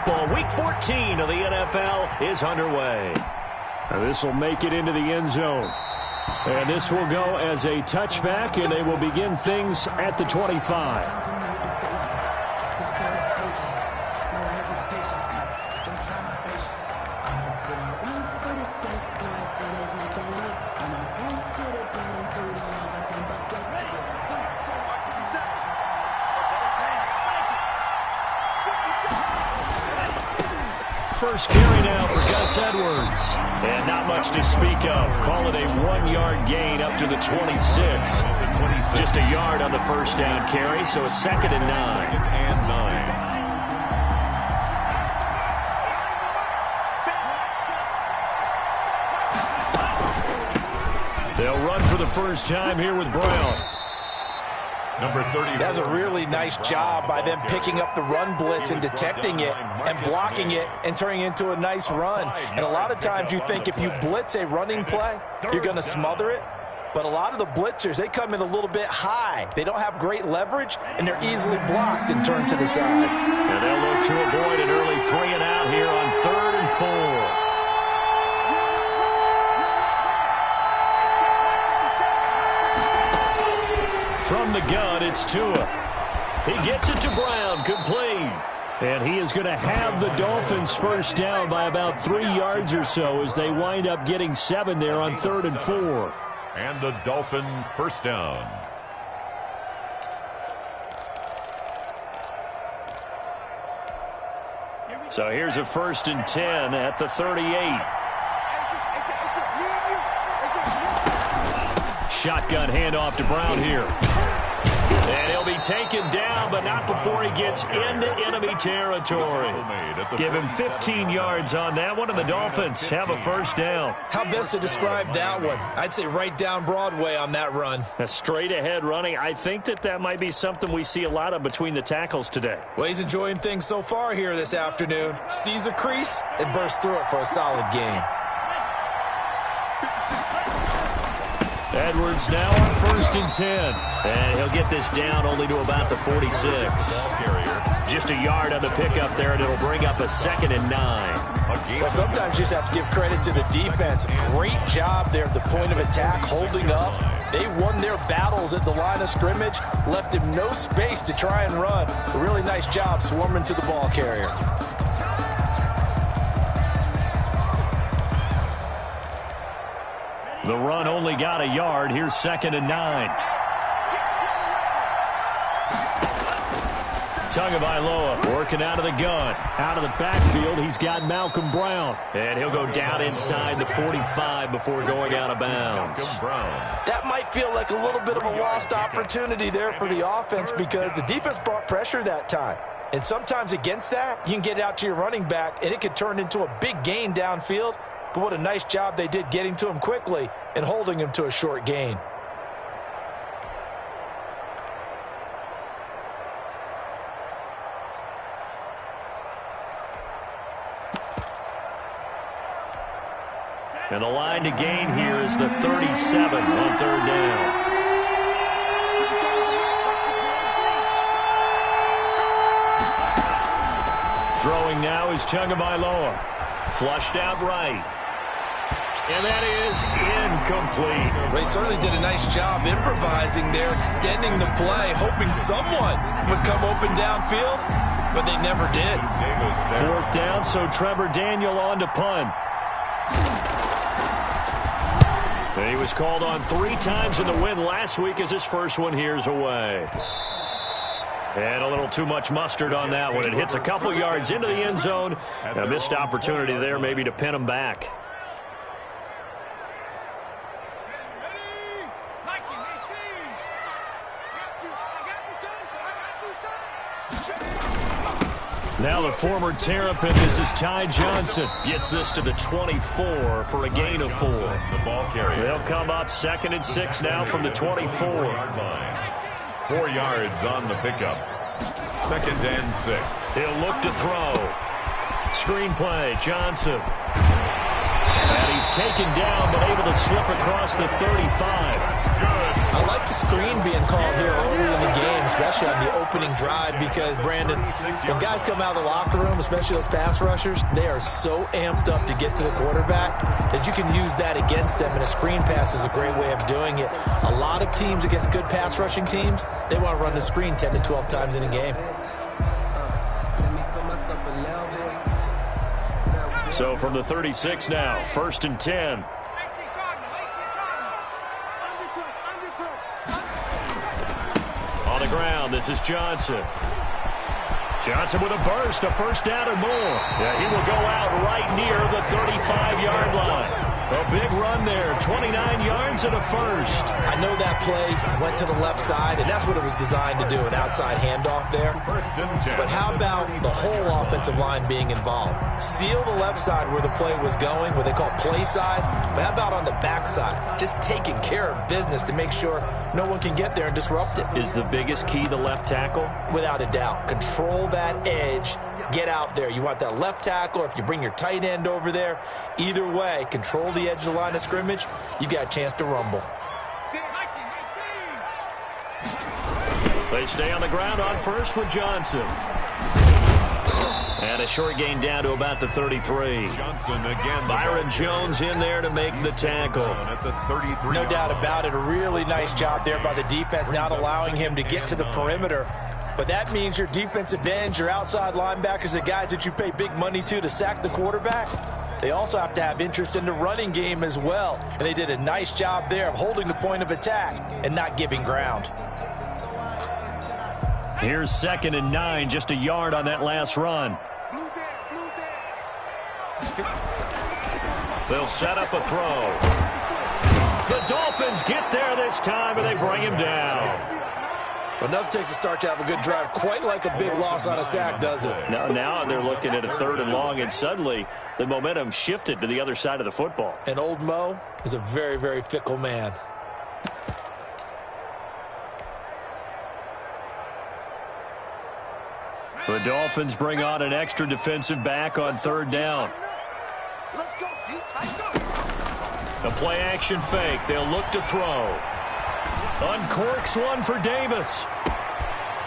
football. Week 14 of the NFL is underway. This will make it into the end zone. And this will go as a touchback, and they will begin things at the 25. First carry now for Gus Edwards. And not much to speak of. Call it a 1-yard gain up to the 26. Just a yard on the first down carry, so it's 2nd and 9. They'll run for the first time here with Brown. Number 30. That's a really nice job by them picking up the run blitz and detecting it and blocking it and turning it into a nice run. And a lot of times you think if you blitz a running play, you're going to smother it. But a lot of the blitzers, they come in a little bit high. They don't have great leverage, and they're easily blocked and turned to the side. And they'll look to avoid an early 3 and out here on 3rd and 4. From the gun, it's Tua. He gets it to Brown, complete. And he is going to have the Dolphins first down by about 3 yards or so as they wind up getting 7 there on 3rd and 4. And the Dolphin first down. So here's a 1st and 10 at the 38. Shotgun handoff to Brown here. And he'll be taken down, but not before he gets into enemy territory. Give him 15 yards on that one, and the Dolphins have a first down. How best to describe that one? I'd say right down Broadway on that run. A straight-ahead running. I think that might be something we see a lot of between the tackles today. Well, he's enjoying things so far here this afternoon. Sees a crease and bursts through it for a solid gain. Edwards now on 1st and 10. And he'll get this down only to about the 46. Just a yard on the pickup there, and it'll bring up a 2nd and 9. Well, sometimes you just have to give credit to the defense. Great job there at the point of attack, holding up. They won their battles at the line of scrimmage, left him no space to try and run. A really nice job swarming to the ball carrier. The run only got a yard. Here's 2nd and 9. Tagovailoa working out of the gun. Out of the backfield, he's got Malcolm Brown. And he'll go down inside the 45 before going out of bounds. That might feel like a little bit of a lost opportunity there for the offense because the defense brought pressure that time. And sometimes against that, you can get out to your running back, and it could turn into a big gain downfield. But what a nice job they did getting to him quickly and holding him to a short gain. And the line to gain here is the 37 on 3rd down. Throwing now is Tagovailoa. Flushed out right. And that is incomplete. They certainly did a nice job improvising there, extending the play, hoping someone would come open downfield, but they never did. 4th down, so Trevor Daniel on to punt. And he was called on 3 times in the win last week as his first one here's away. And a little too much mustard on that one. It hits a couple yards into the end zone. A missed opportunity there maybe to pin him back. Now the former Terrapin, this is Ty Johnson. Gets this to the 24 for a gain of 4. They'll come up 2nd and 6 now from the 24. 4 yards on the pickup. 2nd and 6. He'll look to throw. Screen play, Johnson. And he's taken down, but able to slip across the 35. I like the screen being called here early in the game, especially on the opening drive, because, Brandon, when guys come out of the locker room, especially those pass rushers, they are so amped up to get to the quarterback that you can use that against them, and a screen pass is a great way of doing it. A lot of teams against good pass rushing teams, they want to run the screen 10 to 12 times in a game. So from the 36 now, 1st and 10. On the ground, this is Johnson. Johnson with a burst, a first down or more. Yeah, he will go out right near the 35-yard line. A big run there, 29 yards and a first. I know that play went to the left side, and that's what it was designed to do, an outside handoff there. But how about the whole offensive line being involved? Seal the left side where the play was going, what they call play side. But how about on the back side? Just taking care of business to make sure no one can get there and disrupt it. Is the biggest key the left tackle? Without a doubt. Control that edge. Get out there. You want that left tackle, or if you bring your tight end over there, either way, control the edge of the line of scrimmage, you got a chance to rumble. They stay on the ground on first with Johnson. And a short gain down to about the 33. Johnson again. Byron Jones in there to make the tackle. At the 33. No doubt about it. A really nice job there by the defense, not allowing him to get to the perimeter. But that means your defensive ends, your outside linebackers, the guys that you pay big money to sack the quarterback, they also have to have interest in the running game as well. And they did a nice job there of holding the point of attack and not giving ground. Here's 2nd and 9, just a yard on that last run. They'll set up a throw. The Dolphins get there this time, and they bring him down. But enough takes a start to have a good drive, quite like a big loss on a sack, does it? Now they're looking at a 3rd and long, and suddenly the momentum shifted to the other side of the football. And old Mo is a very, very fickle man. The Dolphins bring on an extra defensive back on 3rd down. A play-action fake. They'll look to throw. Uncorks one for Davis.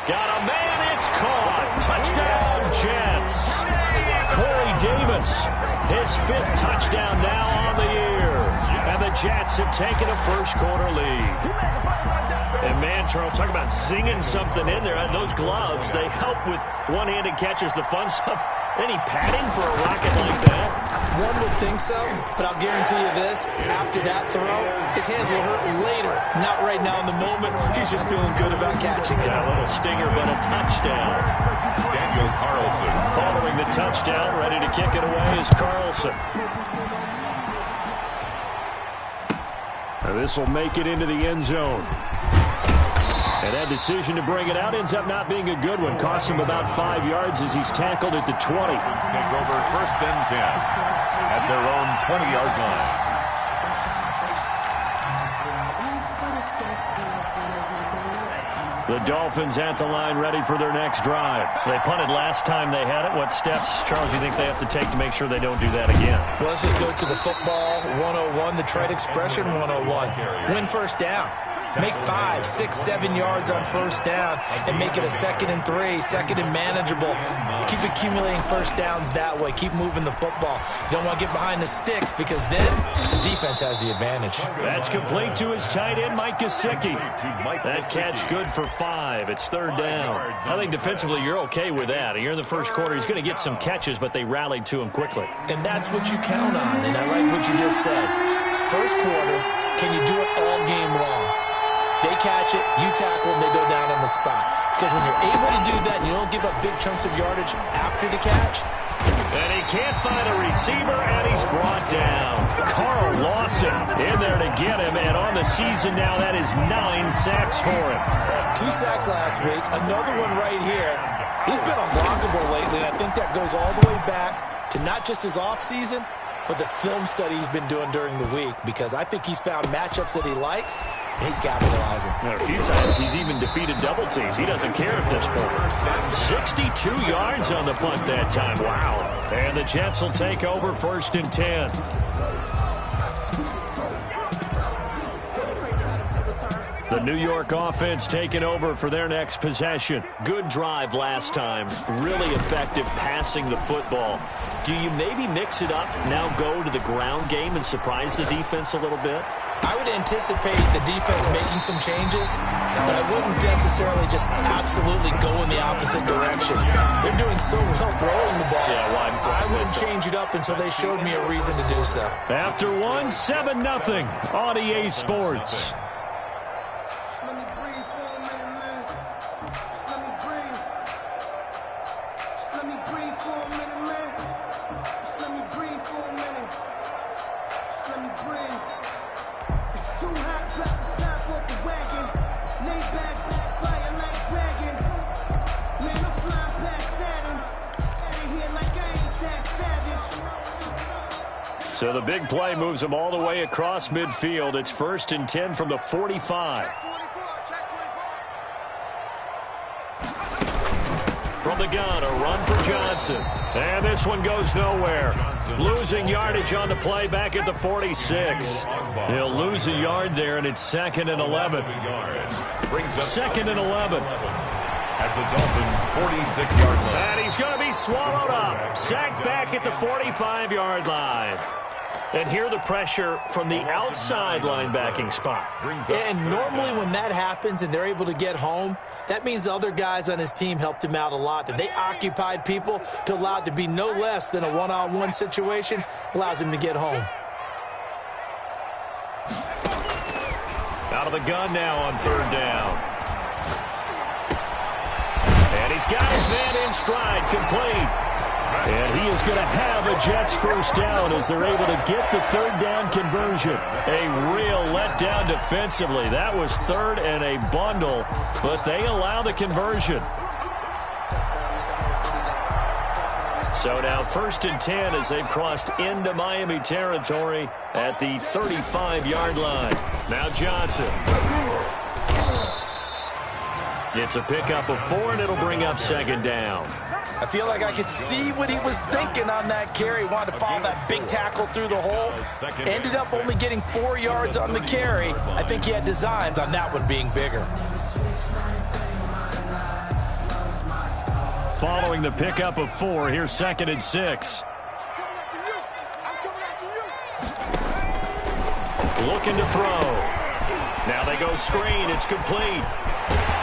Got a man, it's caught. Touchdown, Jets. Corey Davis, his 5th touchdown now on the year. And the Jets have taken a first-quarter lead. And, man, Charles, talk about singing something in there. Those gloves, they help with one-handed catches, the fun stuff. Any padding for a rocket like that? One would think so, but I'll guarantee you this. After that throw, his hands will hurt later. Not right now in the moment. He's just feeling good about catching it. Yeah, a little stinger, but a touchdown. Daniel Carlson. Following the touchdown, ready to kick it away is Carlson. This will make it into the end zone. And that decision to bring it out ends up not being a good one. Costs him about 5 yards as he's tackled at the 20. Take over 1st and 10 at their own 20-yard line. The Dolphins at the line ready for their next drive. They punted last time they had it. What steps, Charles, you think they have to take to make sure they don't do that again? Well, let's just go to the football 101, the trade expression 101. Win first down. Make 5, 6, 7 yards on first down and make it a 2nd and 3, 2nd and manageable. Keep accumulating first downs that way. Keep moving the football. You don't want to get behind the sticks because then the defense has the advantage. That's complete to his tight end, Mike Gesicki. That catch good for 5. It's 3rd down. I think defensively you're okay with that. You're in the first quarter. He's going to get some catches, but they rallied to him quickly. And that's what you count on, and I like what you just said. First quarter, can you do it all game long? They catch it, you tackle them, they go down on the spot. Because when you're able to do that and you don't give up big chunks of yardage after the catch. And he can't find a receiver, and he's brought down. Carl Lawson in there to get him, and on the season now, that is 9 sacks for him. 2 sacks last week, another one right here. He's been unblockable lately, and I think that goes all the way back to not just his offseason, with the film study he's been doing during the week, because I think he's found matchups that he likes, and he's capitalizing. A few times he's even defeated double teams. He doesn't care at this point. 62 yards on the punt that time. Wow. And the Jets will take over 1st and 10. The New York offense taking over for their next possession. Good drive last time. Really effective passing the football. Do you maybe mix it up, now go to the ground game and surprise the defense a little bit? I would anticipate the defense making some changes, but I wouldn't necessarily just absolutely go in the opposite direction. They're doing so well throwing the ball. I wouldn't change it up until they showed me a reason to do so. After 7-0 on EA Sports. So the big play moves them all the way across midfield. It's 1st and 10 from the 45. From the gun, a run for Johnson. And this one goes nowhere. Losing yardage on the play back at the 46. He'll lose a yard there, and it's 2nd and 11. 2nd and 11. At the Dolphins' 46-yard line. And he's going to be swallowed up. Sacked back at the 45-yard line. And here the pressure from the outside linebacking spot. And normally when that happens and they're able to get home, that means the other guys on his team helped him out a lot. That they occupied people to allow it to be no less than a one-on-one situation allows him to get home. Out of the gun now on 3rd down. And he's got his man in stride, complete. And he is going to have a Jets 1st down as they're able to get the 3rd down conversion. A real letdown defensively. That was 3rd and a bundle, but they allow the conversion. So now 1st and 10 as they've crossed into Miami territory at the 35-yard line. Now Johnson. It's a pickup of 4, and it'll bring up 2nd down. I feel like I could see what he was thinking on that carry. Wanted to follow that big tackle through the hole. Ended up only getting 4 yards on the carry. I think he had designs on that one being bigger. Following the pickup of 4, here's 2nd and 6. Looking to throw. Now they go screen. It's complete.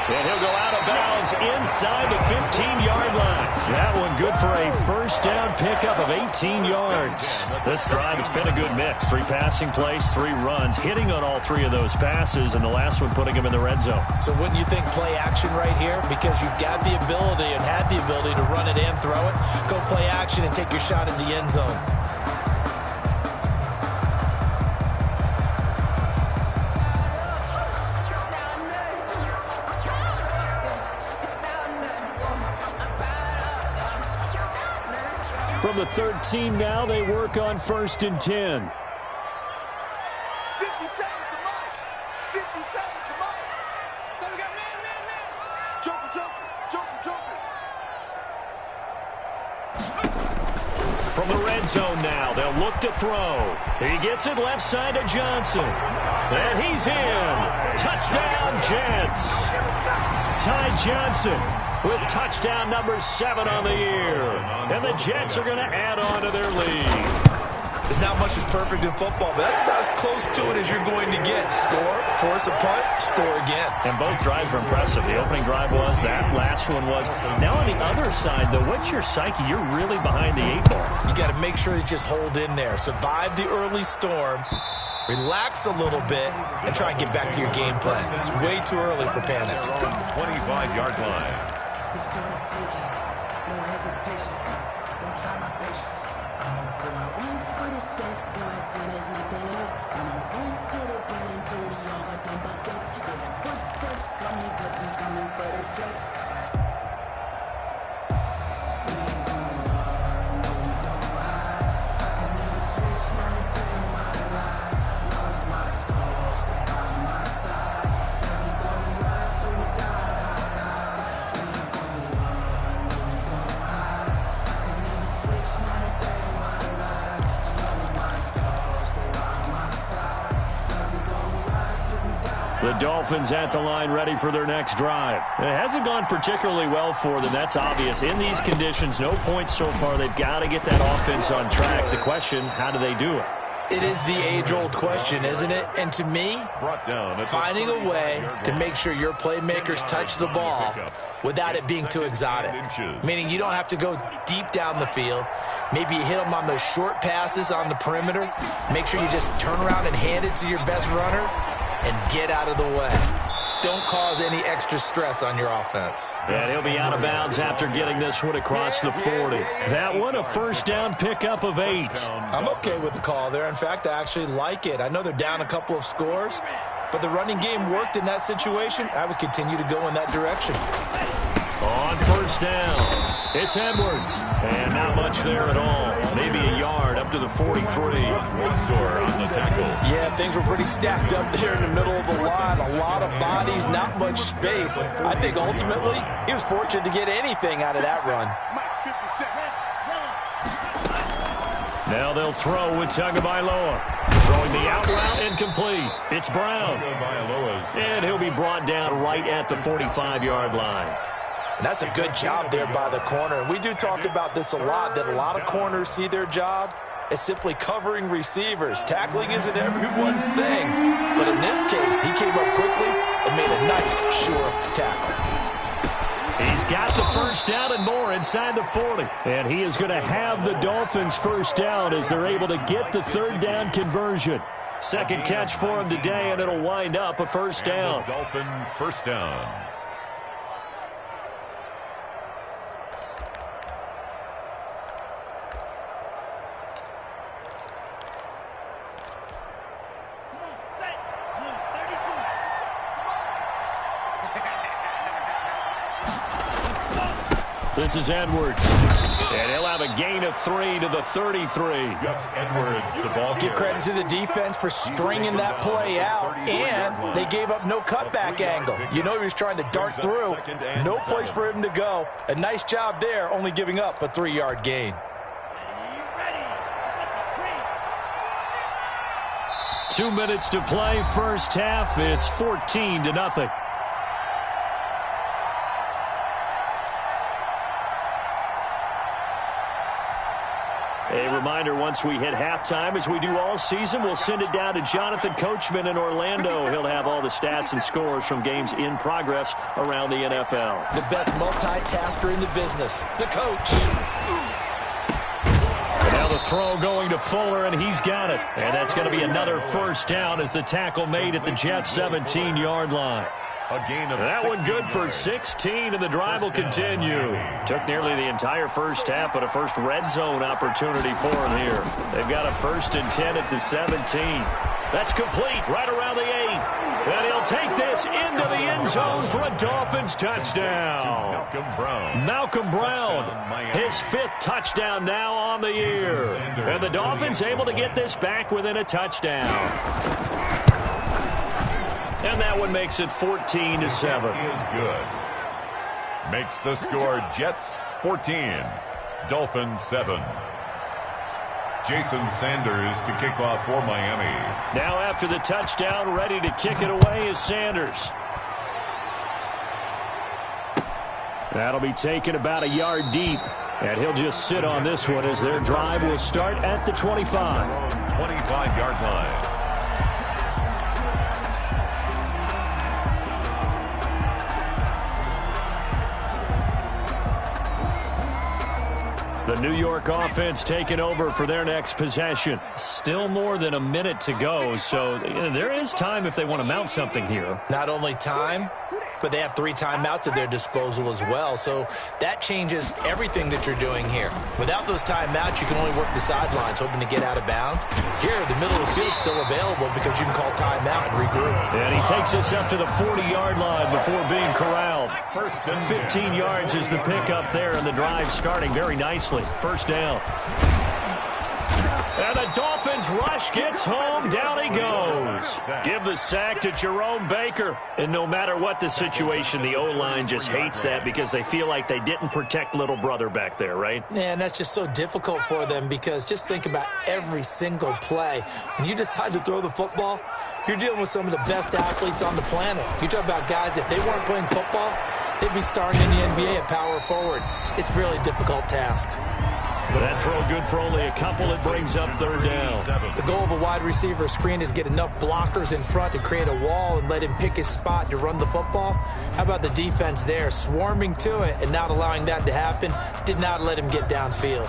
And he'll go out of bounds inside the 15-yard line. That one good for a 1st down pickup of 18 yards. This drive, it's been a good mix. 3 passing plays, 3 runs, hitting on all 3 of those passes, and the last one putting him in the red zone. So wouldn't you think play action right here? Because you've got the ability and had the ability to run it and throw it. Go play action and take your shot at the end zone. From the 13 now, they work on 1st and 10. 57 to Mike. 57 to Mike. So we got man. Joker. From the red zone now, they'll look to throw. He gets it left side to Johnson. And he's in. Touchdown, Jets. Ty Johnson with touchdown number 7 on the year. And the Jets are going to add on to their lead. There's not much that's perfect in football, but that's about as close to it as you're going to get. Score, force a punt, score again. And both drives were impressive. The opening drive was, that last one was. Now on the other side, though, what's your psyche? You're really behind the 8 ball. You got to make sure you just hold in there. Survive the early storm. Relax a little bit and try and get back to your game plan. It's way too early for panic. 25-yard line. It's gonna take it. No hesitation. Don't try my patience. I'm a boy, one for the safe boy till there's nothing left. And I'm going to the bed until we all got them buckets. Yeah, the footsteps coming, but we coming for the check. We ain't gon' lie, no, we don't ride. I can never switch. The Dolphins at the line ready for their next drive. It hasn't gone particularly well for them. That's obvious. In these conditions, no points so far. They've got to get that offense on track. The question, how do they do it? It is the age-old question, isn't it? And to me, finding a way to make sure your playmakers touch the ball without it being too exotic. Meaning you don't have to go deep down the field. Maybe you hit them on those short passes on the perimeter. Make sure you just turn around and hand it to your best runner and get out of the way. Don't cause any extra stress on your offense. And he'll be out of bounds after getting this one across the 40. That one, a first down pickup of 8. I'm okay with the call there. In fact, I actually like it. I know they're down a couple of scores, but the running game worked in that situation. I would continue to go in that direction. On first down, it's Edwards. And not much there at all. Maybe a yard up to the 43. On the tackle. Yeah, things were pretty stacked up there in the middle of the line. A lot of bodies, not much space. I think ultimately he was fortunate to get anything out of that run. Now they'll throw with Tagovailoa. Throwing the out route incomplete. It's Brown. And he'll be brought down right at the 45-yard line. And that's a good job there by the corner. And we do talk about this a lot, that a lot of corners see their job as simply covering receivers. Tackling isn't everyone's thing. But in this case, he came up quickly and made a nice, sure tackle. He's got the first down and more inside the 40. And he is going to have the Dolphins first down as they're able to get the third down conversion. Second catch for him today, and it'll wind up a first down. Dolphin first down. This is Edwards. And he'll have a gain of 3 to the 33. Gus Edwards, the ball Give credit to the defense for stringing that play out, and they gave up no cutback angle. You know he was trying to dart through. No place for him to go. A nice job there, only giving up a 3-yard gain. Two minutes to play, first half. It's 14-0. A reminder, once we hit halftime, as we do all season, we'll send it down to Jonathan Coachman in Orlando. He'll have all the stats and scores from games in progress around the NFL. The best multitasker in the business, the coach. Now the throw going to Fuller, and he's got it. And that's going to be another first down as the tackle made at the Jets' 17-yard line. A gain of that one good for 16, and the drive will continue. Took nearly the entire first half, but a first red zone opportunity for him here. They've got a 1st and 10 at the 17. That's complete right around the 8. And he'll take this into the end zone for a Dolphins touchdown. Malcolm Brown, his 5th touchdown now on the year. And the Dolphins able to get this back within a touchdown. And that one makes it 14-7. Is good. Makes the score Jets 14, Dolphins 7. Jason Sanders to kick off for Miami. Now after the touchdown, ready to kick it away is Sanders. That'll be taken about a yard deep. And he'll just sit on this one as their drive will start at the 25. 25-yard line. The New York offense taking over for their next possession. Still more than a minute to go, so there is time if they want to mount something here. Not only time, but they have 3 timeouts at their disposal as well, so that changes everything that you're doing here. Without those timeouts, you can only work the sidelines, hoping to get out of bounds. Here, the middle of the field is still available because you can call timeout and regroup. And he takes us up to the 40-yard line before being corralled. 15 yards is the pickup there, and the drive starting very nicely. First down. And the Dolphins rush gets home. Down he goes. Give the sack to Jerome Baker. And no matter what the situation, the O-line just hates that because they feel like they didn't protect little brother back there, right? Yeah, and that's just so difficult for them because just think about every single play. When you decide to throw the football, you're dealing with some of the best athletes on the planet. You talk about guys, if they weren't playing football, they'd be starting in the NBA at power forward. It's a really difficult task. But that throw good for only a couple. It brings up third down. The goal of a wide receiver screen is get enough blockers in front to create a wall and let him pick his spot to run the football. How about the defense there, swarming to it and not allowing that to happen? Did not let him get downfield.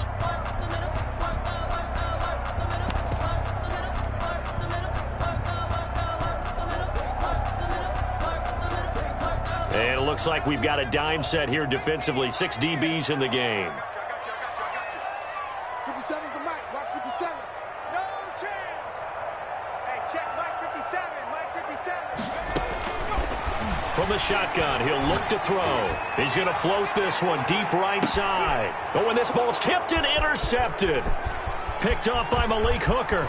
And it looks like we've got a dime set here defensively. 6 DBs in the game. 57's the mic. Mark 57. No chance. Hey, check Mike 57. Mike 57. From the shotgun, he'll look to throw. He's going to float this one deep right side. Oh, and this ball's tipped and intercepted. Picked up by Malik Hooker.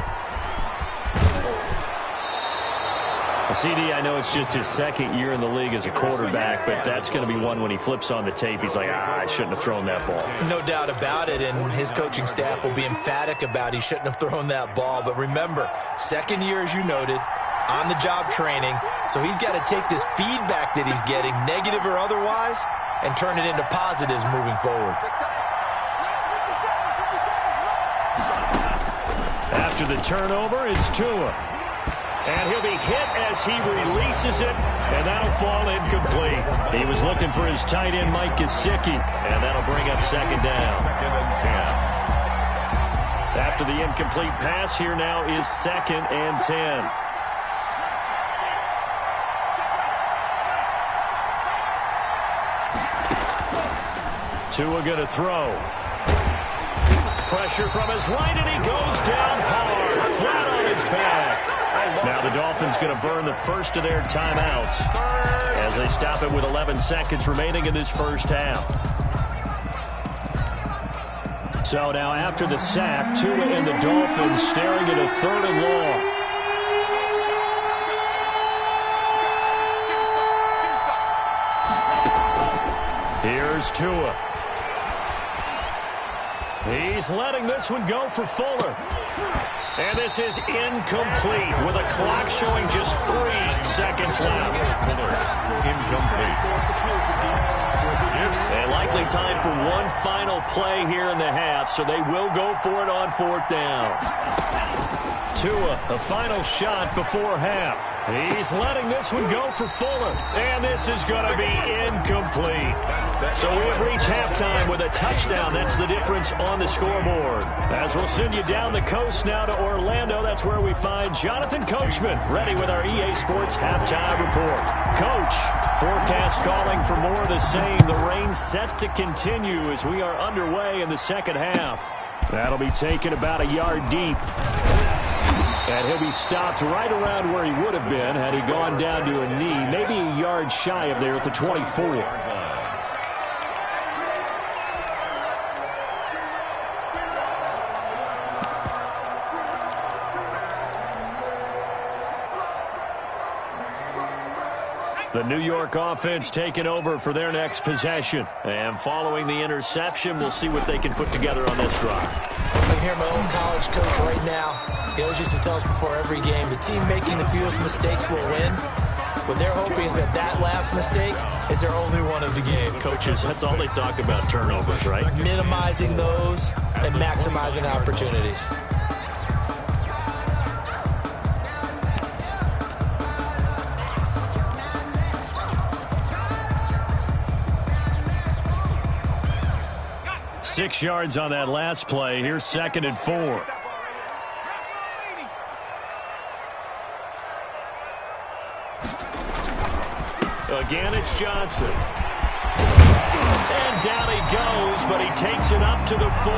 CD, I know it's just his second year in the league as a quarterback, but that's going to be one when he flips on the tape. He's like, I shouldn't have thrown that ball. No doubt about it, and his coaching staff will be emphatic about he shouldn't have thrown that ball. But remember, second year, as you noted, on-the-job training, so he's got to take this feedback that he's getting, negative or otherwise, and turn it into positives moving forward. After the turnover, it's Tua. And he'll be hit as he releases it, and that'll fall incomplete. He was looking for his tight end, Mike Gesicki, and that'll bring up second down. After the incomplete pass, here now is 2nd and 10. Tua going to throw. Pressure from his right, and he goes down hard, flat on his back. Now the Dolphins going to burn the first of their timeouts as they stop it with 11 seconds remaining in this first half. So now after the sack, Tua and the Dolphins staring at a 3rd and long. Here's Tua. He's letting this one go for Fuller. And this is incomplete with a clock showing just 3 seconds left. Incomplete. And likely time for one final play here in the half, so they will go for it on 4th down. Tua, a final shot before half. He's letting this one go for Fuller. And this is going to be incomplete. So we have reached halftime with a touchdown. That's the difference on the scoreboard. As we'll send you down the coast now to Orlando, that's where we find Jonathan Coachman ready with our EA Sports Halftime Report. Coach, forecast calling for more of the same. The rain set to continue as we are underway in the second half. That'll be taken about a yard deep. And he'll be stopped right around where he would have been had he gone down to a knee, maybe a yard shy of there at the 24. The New York offense taking over for their next possession. And following the interception, we'll see what they can put together on this drive. I can hear my own college coach right now. He always used to tell us before every game, the team making the fewest mistakes will win. What they're hoping is that that last mistake is their only one of the game. Coaches, that's all they talk about, turnovers, right? Minimizing those and maximizing opportunities. Six yards on that last play. Here's 2nd and 4. Again, it's Johnson. And down he goes, but he takes it up to the 40.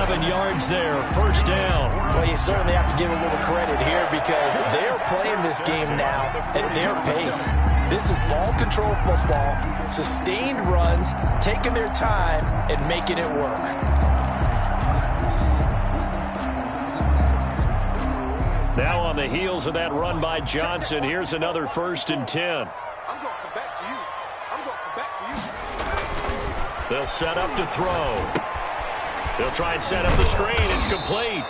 11 yards there, first down. Well, you certainly have to give a little credit here because they're playing this game now at their pace. This is ball control football, sustained runs, taking their time and making it work. on the heels of that run by Johnson. Here's another 1st and 10. I'm going to come back to you. I'm going to come back to you. They'll set up to throw. They'll try and set up the screen. It's complete.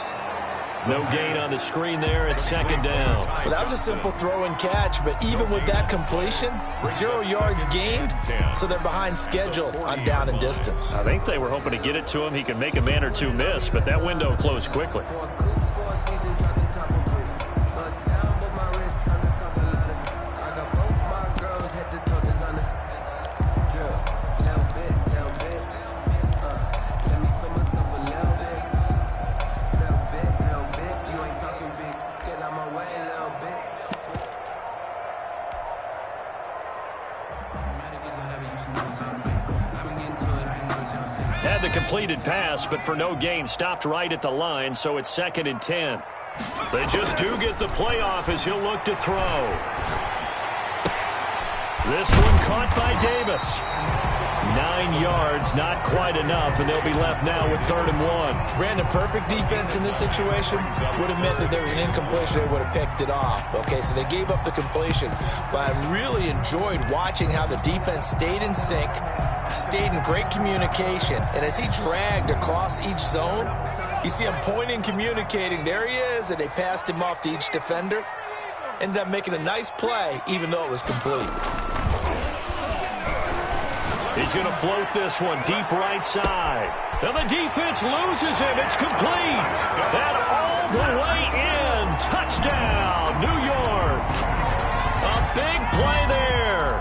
No gain on the screen there. It's 2nd down. Well, that was a simple throw and catch, but even with that completion, 0 yards gained, so they're behind schedule on down and distance. I think they were hoping to get it to him. He could make a man or two miss, but that window closed quickly. Had the completed pass, but for no gain, stopped right at the line, so it's 2nd and 10. They just do get the playoff as he'll look to throw. This one caught by Davis. 9 yards, not quite enough, and they'll be left now with 3rd and 1. Brandon, perfect defense in this situation would have meant that there was an incompletion. They would have picked it off. Okay, so they gave up the completion, but I really enjoyed watching how the defense stayed in sync, stayed in great communication, and as he dragged across each zone, you see him pointing, communicating. There he is, and they passed him off to each defender. Ended up making a nice play, even though it was complete. He's going to float this one deep right side. And the defense loses him. It's complete. And all the way in. Touchdown, New York. A big play there.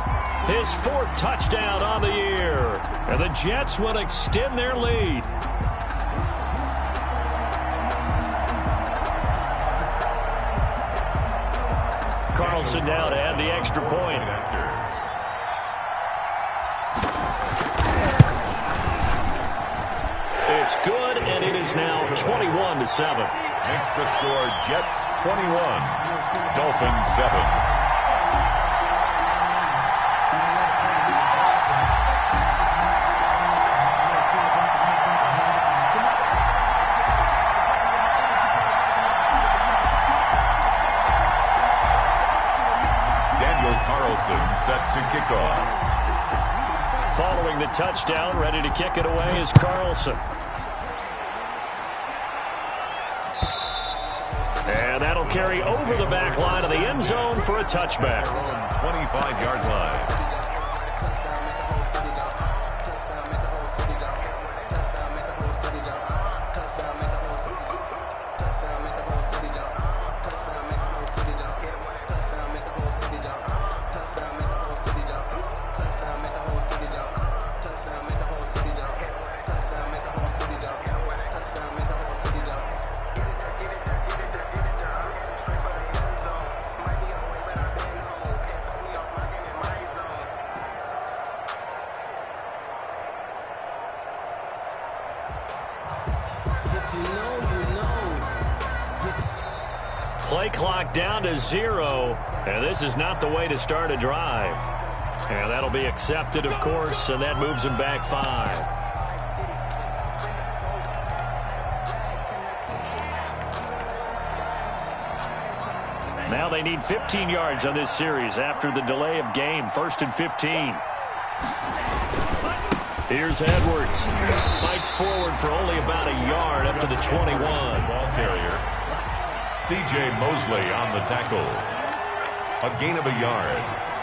His 4th touchdown on the year. And the Jets will extend their lead. Carlson now to add the extra point. It's good, and it is now 21-7. Makes the score Jets 21, Dolphins 7. Set to kick off. Following the touchdown, ready to kick it away is Carlson. And that'll carry over the back line of the end zone for a touchback. 25-yard line. Play clock down to 0, and this is not the way to start a drive. And that'll be accepted, of course, and that moves him back 5. Now they need 15 yards on this series after the delay of game. 1st and 15. Here's Edwards. Fights forward for only about a yard up to the 21. Ball carrier. C.J. Mosley on the tackle. A gain of a yard.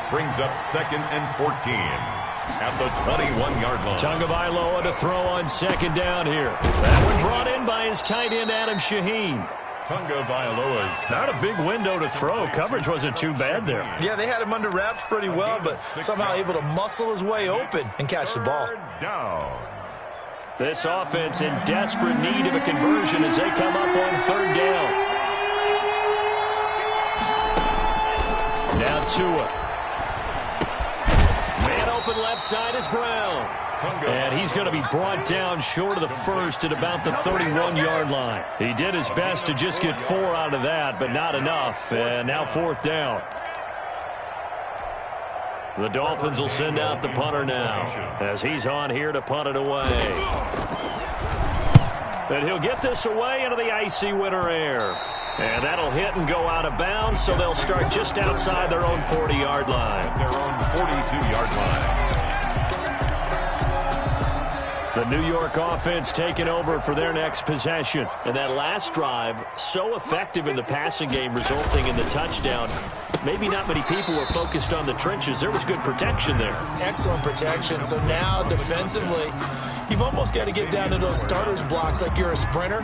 Brings up 2nd and 14 at the 21-yard line. Tagovailoa to throw on 2nd down here. That one brought in by his tight end, Adam Shaheen. Tagovailoa's not a big window to throw. Coverage wasn't too bad there. Yeah, they had him under wraps pretty well, but somehow able to muscle his way open and catch the ball. Down. This offense in desperate need of a conversion as they come up on 3rd down. Now Tua. Man open left side is Brown. And he's going to be brought down short of the 1st at about the 31-yard line. He did his best to just get 4 out of that, but not enough. And now 4th down. The Dolphins will send out the punter now as he's on here to punt it away. And he'll get this away into the icy winter air. And that'll hit and go out of bounds, so they'll start just outside their own 40-yard line. Their own 42-yard line. The New York offense taking over for their next possession. And that last drive, so effective in the passing game, resulting in the touchdown. Maybe not many people were focused on the trenches. There was good protection there. Excellent protection. So now, defensively, you've almost got to get down to those starters blocks like you're a sprinter.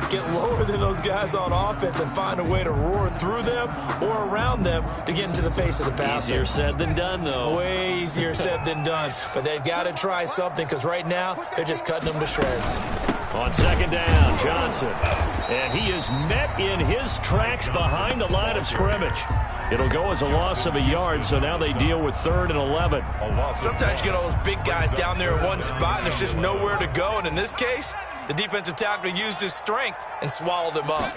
Get lower than those guys on offense and find a way to roar through them or around them to get into the face of the passer. Easier said than done, though. Way easier said than done. But they've got to try something because right now they're just cutting them to shreds. On second down, Johnson. And he is met in his tracks behind the line of scrimmage. It'll go as a loss of a yard, so now they deal with 3rd and 11. Sometimes you get all those big guys down there in one spot, and there's just nowhere to go. And in this case, the defensive tackle used his strength and swallowed him up.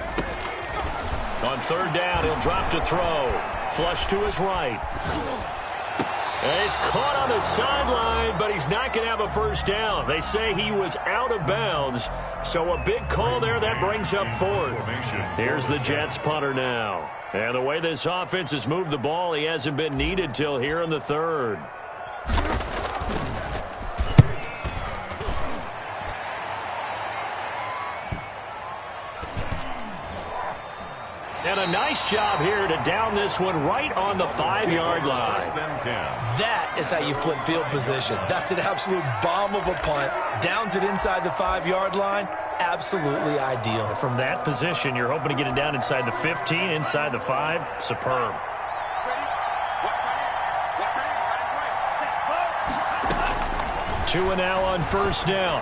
On 3rd down, he'll drop to throw. Flush to his right. And he's caught on the sideline, but he's not going to have a first down. They say he was out of bounds, so a big call there that brings up 4th. Here's the Jets punter now. And the way this offense has moved the ball, he hasn't been needed till here in the 3rd. And a nice job here to down this one right on the 5-yard line. That is how you flip field position. That's an absolute bomb of a punt. Downs it inside the 5-yard line. Absolutely ideal. From that position, you're hoping to get it down inside the 15, inside the 5. Superb. 2 and now on 1st down.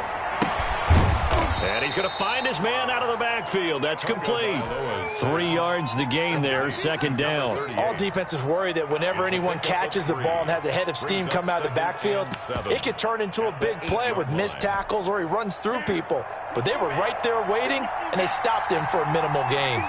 And he's going to find his man out of the backfield. That's complete. 3 yards the gain there, 2nd down. All defenses worry that whenever anyone catches the ball and has a head of steam come out of the backfield, it could turn into a big play with missed tackles or he runs through people. But they were right there waiting, and they stopped him for a minimal gain.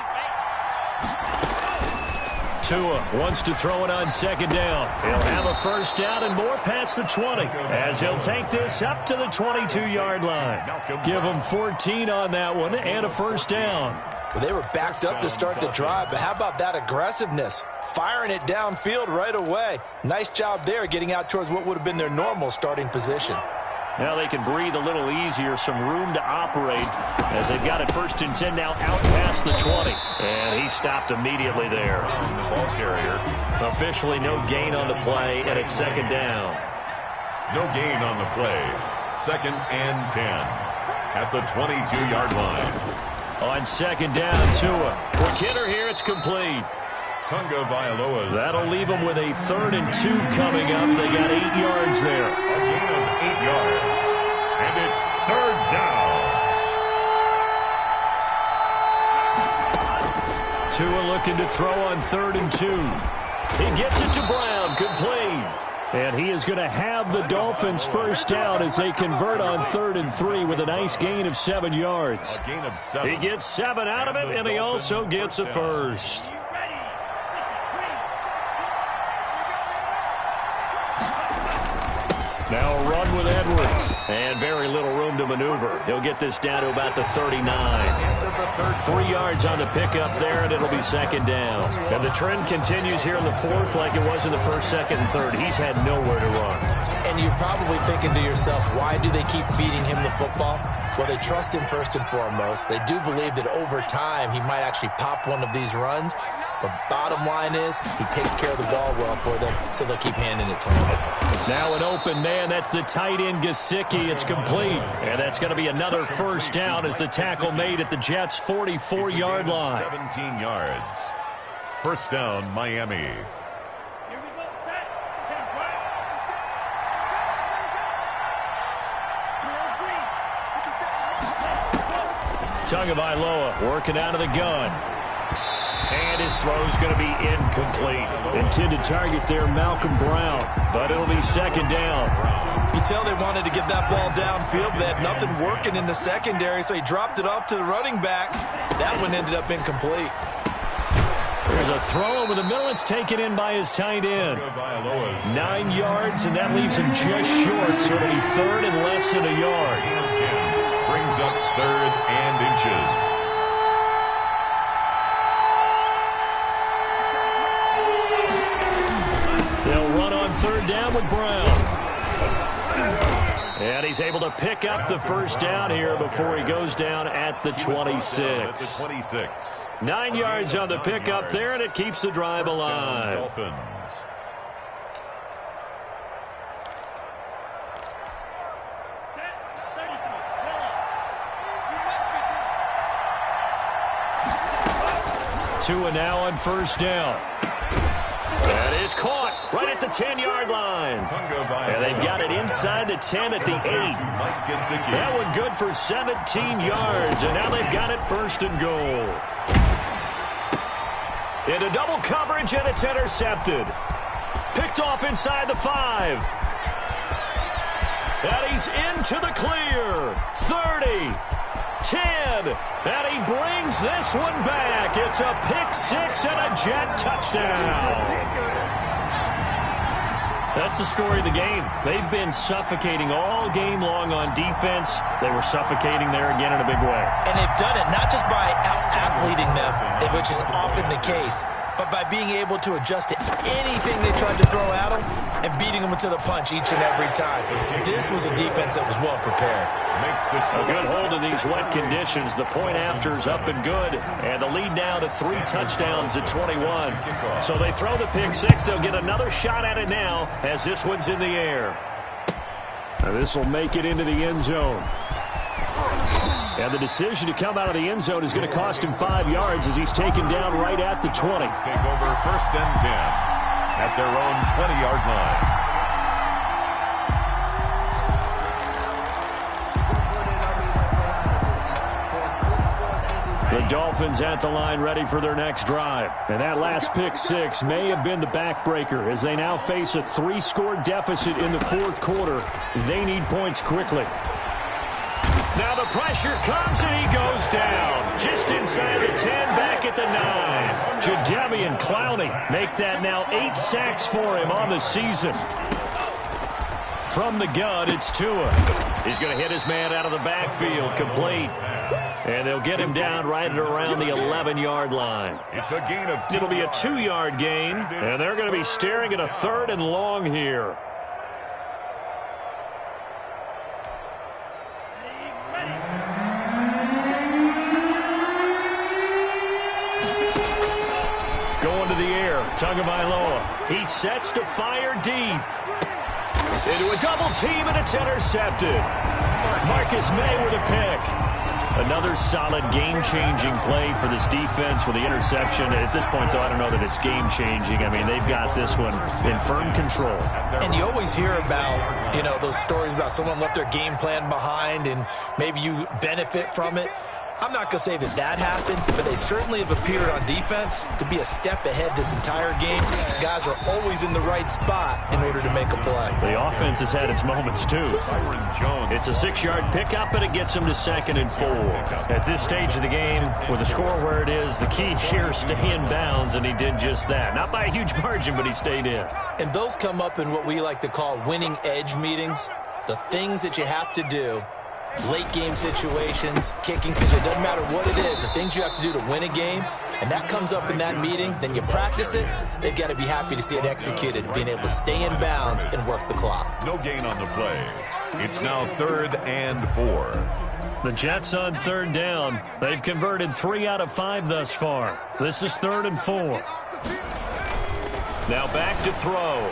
Tua wants to throw it on 2nd down. He'll have a first down and more past the 20 as he'll take this up to the 22-yard line. Give him 14 on that one and a first down. Well, they were backed up to start the drive, but how about that aggressiveness? Firing it downfield right away. Nice job there getting out towards what would have been their normal starting position. Now they can breathe a little easier, some room to operate as they've got it 1st and 10 now out past the 20. And he stopped immediately there. The ball carrier. Officially no gain on the play, and it's 2nd down. No gain on the play. 2nd and 10 at the 22-yard line. On 2nd down, Tua. Quick hitter here, it's complete. Tunga Vailoa. That'll leave them with a 3rd and 2 coming up. They got 8 yards there. A gain of 8 yards. And it's 3rd down. Tua looking to throw on 3rd and 2. He gets it to Brown, complete. And he is going to have the Dolphins first down as they convert on 3rd and 3 with a nice gain of 7 yards. A gain of 7. He gets 7 out of it, and he also gets a first. Now a run with Edwards. And very little room to maneuver. He'll get this down to about the 39. 3 yards on the pickup there, and it'll be 2nd down. And the trend continues here in the 4th like it was in the 1st, 2nd, and 3rd. He's had nowhere to run. And you're probably thinking to yourself, why do they keep feeding him the football? Well, they trust him first and foremost. They do believe that over time he might actually pop one of these runs. But bottom line is he takes care of the ball well for them, so they'll keep handing it to him. Now an open man. That's the tight end, Gesicki. It's complete. And that's going to be another first down as the tackle made at the Jets' 44-yard line. 17 yards. First down, Miami. Tagovailoa working out of the gun. And his throw's going to be incomplete. Intended target there, Malcolm Brown. But it'll be 2nd down. You can tell they wanted to get that ball downfield, but they had nothing working in the secondary, so he dropped it off to the running back. That one ended up incomplete. There's a throw over the middle. It's taken in by his tight end. 9 yards, and that leaves him just short. So it'll be 3rd and less than a yard. Brings up 3rd and inches. They'll run on 3rd down with Brown. And he's able to pick up the first down here before he goes down at the 26. 9 yards on the pickup there, and it keeps the drive alive. Dolphins. Tua now on 1st down. That is caught right at the 10-yard line. And they've got it inside the 10 at the 8. That one good for 17 yards, and now they've got it 1st and goal. Into double coverage, and it's intercepted. Picked off inside the 5. And he's into the clear. 30. 10, and he brings this one back. It's a pick-6 and a Jet touchdown. That's the story of the game. They've been suffocating all game long on defense. They were suffocating there again in a big way. And they've done it not just by out-athleting them, which is often the case, but by being able to adjust to anything they tried to throw at them and beating them to the punch each and every time. This was a defense that was well prepared. A good hold in these wet conditions. The point after's up and good, and the lead now to 3 touchdowns at 21. So they throw the pick-6. They'll get another shot at it now as this one's in the air. Now this will make it into the end zone. And the decision to come out of the end zone is going to cost him 5 yards as he's taken down right at the 20. Take over 1st and 10 at their own 20-yard line. The Dolphins at the line ready for their next drive. And that last pick-6 may have been the backbreaker as they now face a 3-score deficit in the 4th quarter. They need points quickly. Now the pressure comes and he goes down. Just inside the 10, back at the 9. Jadeveon Clowney make that now 8 sacks for him on the season. From the gun, it's Tua. He's going to hit his man out of the backfield, complete. And they'll get him down right at around the 11-yard line. It's a gain of 2. It'll be a 2-yard gain, and they're going to be staring at a 3rd and long here. Going to the air, Tagovailoa. He sets to fire deep. Into a double team, and it's intercepted. Marcus May with a pick. Another solid game-changing play for this defense with the interception. At this point, though, I don't know that it's game-changing. I mean, they've got this one in firm control. And you always hear about, those stories about someone left their game plan behind and maybe you benefit from it. I'm not going to say that happened, but they certainly have appeared on defense to be a step ahead this entire game. Guys are always in the right spot in order to make a play. The offense has had its moments, too. It's a 6-yard pickup, and it gets him to 2nd and 4. At this stage of the game, with the score where it is, the key here is stay in bounds, and he did just that. Not by a huge margin, but he stayed in. And those come up in what we like to call winning edge meetings. The things that you have to do. Late game situations, kicking situations, doesn't matter what it is, the things you have to do to win a game, and that comes up in that meeting, then you practice it, they've got to be happy to see it executed, being able to stay in bounds and work the clock. No gain on the play. It's now 3rd and 4. The Jets on 3rd down. They've converted 3 out of 5 thus far. This is 3rd and 4. Now back to throw.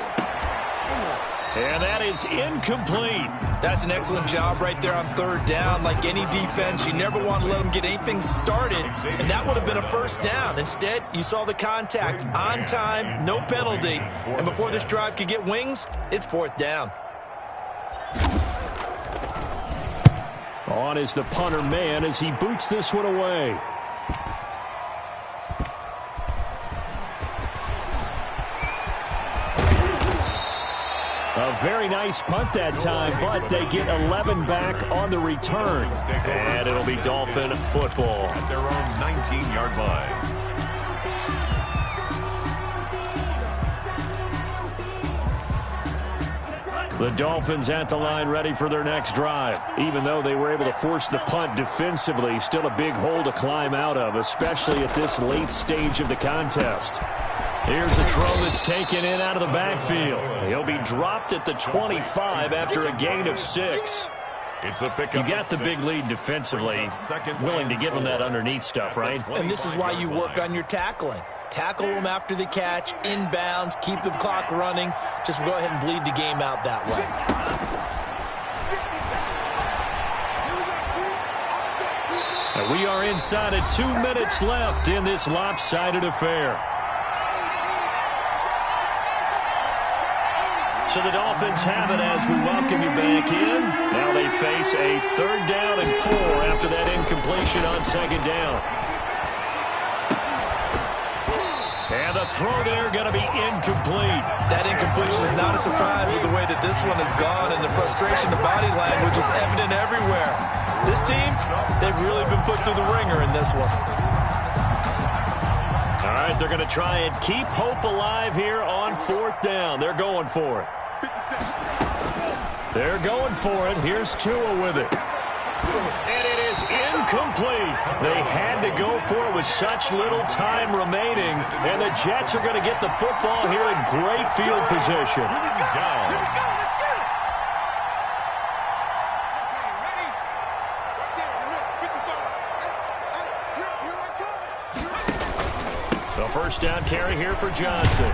And that is incomplete. That's an excellent job right there on 3rd down. Like any defense, you never want to let them get anything started, and that would have been a 1st down. Instead, you saw the contact on time, no penalty, and before this drive could get wings, it's 4th down. On is the punter man as he boots this one away. A very nice punt that time, but they get 11 back on the return. And it'll be Dolphin football. At their own 19-yard line. The Dolphins at the line ready for their next drive. Even though they were able to force the punt defensively, still a big hole to climb out of, especially at this late stage of the contest. Here's a throw that's taken in out of the backfield. He'll be dropped at the 25 after a gain of 6. It's a pickup. You got the big lead defensively. Willing to give him that underneath stuff, right? And this is why you work on your tackling. Tackle them after the catch, inbounds, keep the clock running. Just go ahead and bleed the game out that way. And we are inside of 2 minutes left in this lopsided affair. So the Dolphins have it as we welcome you back in. Now they face a 3rd down and 4 after that incompletion on 2nd down. And the throw there going to be incomplete. That incompletion is not a surprise with the way that this one has gone, and the frustration, the body language is evident everywhere. This team, they've really been put through the ringer in this one. All right, they're going to try and keep hope alive here on 4th down. They're going for it. They're going for it. Here's Tua with it. And it is incomplete. They had to go for it with such little time remaining. And the Jets are going to get the football here in great field position. So 1st down carry here for Johnson.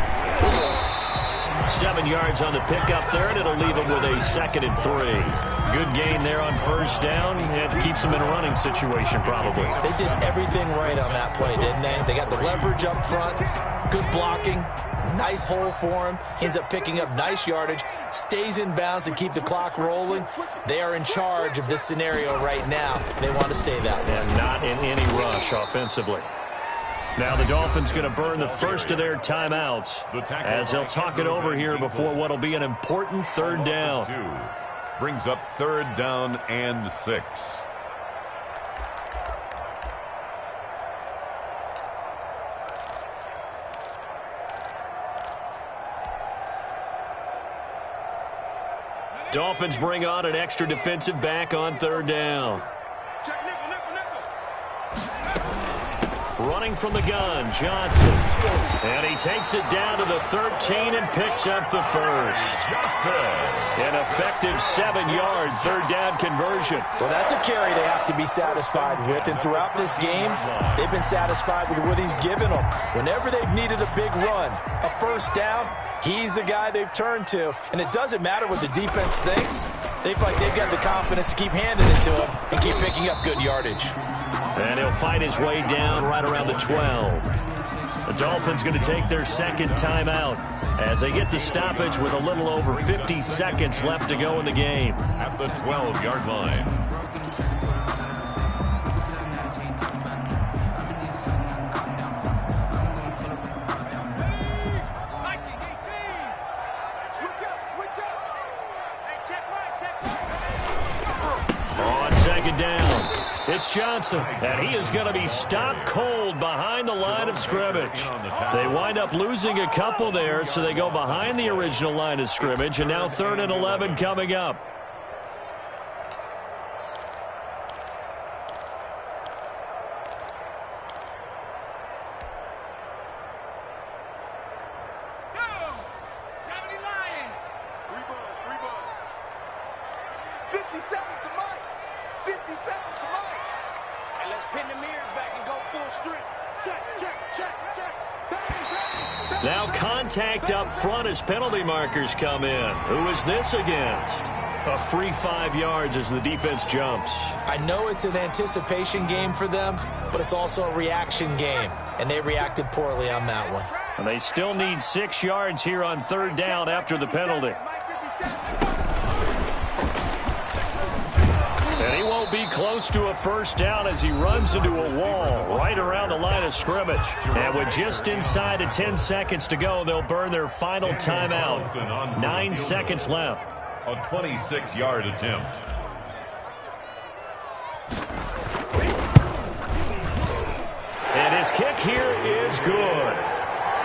7 yards on the pickup there, and it'll leave him with a 2nd and 3. Good gain there on 1st down, and keeps him in a running situation probably. They did everything right on that play, didn't they? They got the leverage up front, good blocking, nice hole for him, ends up picking up nice yardage, stays in bounds to keep the clock rolling. They are in charge of this scenario right now. They want to stay that way. And not in any rush offensively. Now the Dolphins going to burn the first of their timeouts as they'll talk it over here before what will be an important 3rd down. Brings up 3rd down and 6. Dolphins bring on an extra defensive back on 3rd down. Running from the gun, Johnson. And he takes it down to the 13 and picks up the 1st. An effective 7-yard 3rd down conversion. Well, that's a carry they have to be satisfied with. And throughout this game, they've been satisfied with what he's given them. Whenever they've needed a big run, a 1st down, he's the guy they've turned to. And it doesn't matter what the defense thinks. They feel like they've got the confidence to keep handing it to him and keep picking up good yardage. And he'll fight his way down right around the 12. The Dolphins going to take their 2nd timeout as they get the stoppage with a little over 50 seconds left to go in the game. At the 12-yard line. On 2nd down. It's Johnson, and he is going to be stopped cold behind the line of scrimmage. They wind up losing a couple there, so they go behind the original line of scrimmage, and now 3rd and 11 coming up. Now contact up front as penalty markers come in. Who is this against? A free 5 yards as the defense jumps. I know it's an anticipation game for them, but it's also a reaction game, and they reacted poorly on that one. And they still need 6 yards here on 3rd down after the penalty. And he won't be close to a 1st down as he runs into a wall right around the line of scrimmage. And with just inside of 10 seconds to go, they'll burn their final timeout. 9 seconds left. A 26-yard attempt. And his kick here is good.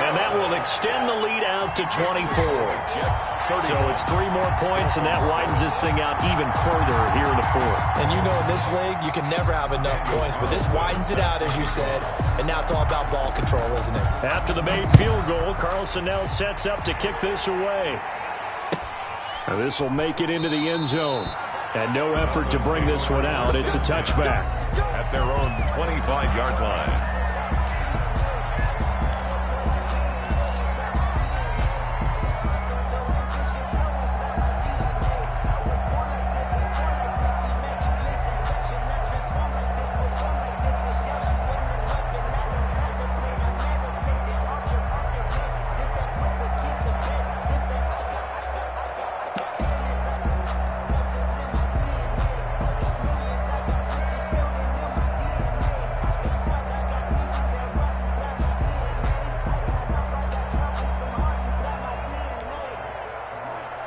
And that will extend the lead out to 24. So it's 3 more points, and that widens this thing out even further here in the fourth. And you know in this league, you can never have enough points, but this widens it out, as you said, and now it's all about ball control, isn't it? After the made field goal, Carlson now sets up to kick this away. Now this will make it into the end zone. And no effort to bring this one out. It's a touchback. At their own 25-yard line.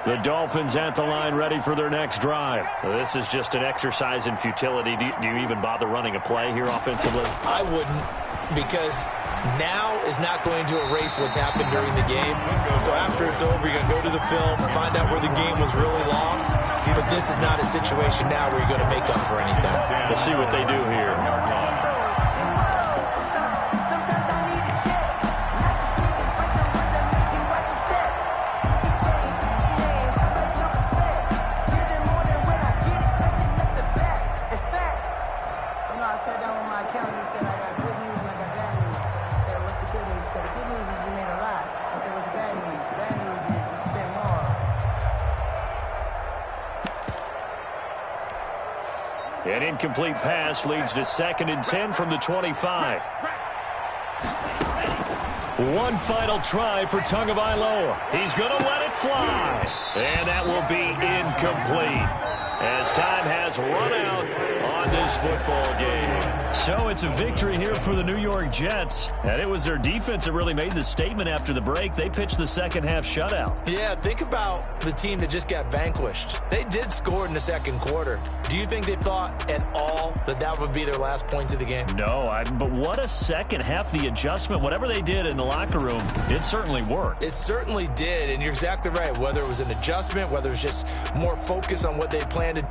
The Dolphins at the line ready for their next drive. This is just an exercise in futility. Do you even bother running a play here offensively? I wouldn't, because now is not going to erase what's happened during the game. So after it's over, you're going to go to the film, find out where the game was really lost. But this is not a situation now where you're going to make up for anything. We'll see what they do here. An incomplete pass leads to 2nd and 10 from the 25. One final try for Tagovailoa. He's going to let it fly. And that will be incomplete as time has run out on this football game. So it's a victory here for the New York Jets. And it was their defense that really made the statement after the break. They pitched the second-half shutout. Yeah, think about the team that just got vanquished. They did score in the second quarter. Do you think they thought at all that that would be their last points of the game? No, but what a second half. The adjustment, whatever they did in the locker room, it certainly worked. It certainly did, and you're exactly right. Whether it was an adjustment, whether it was just more focus on what they planned to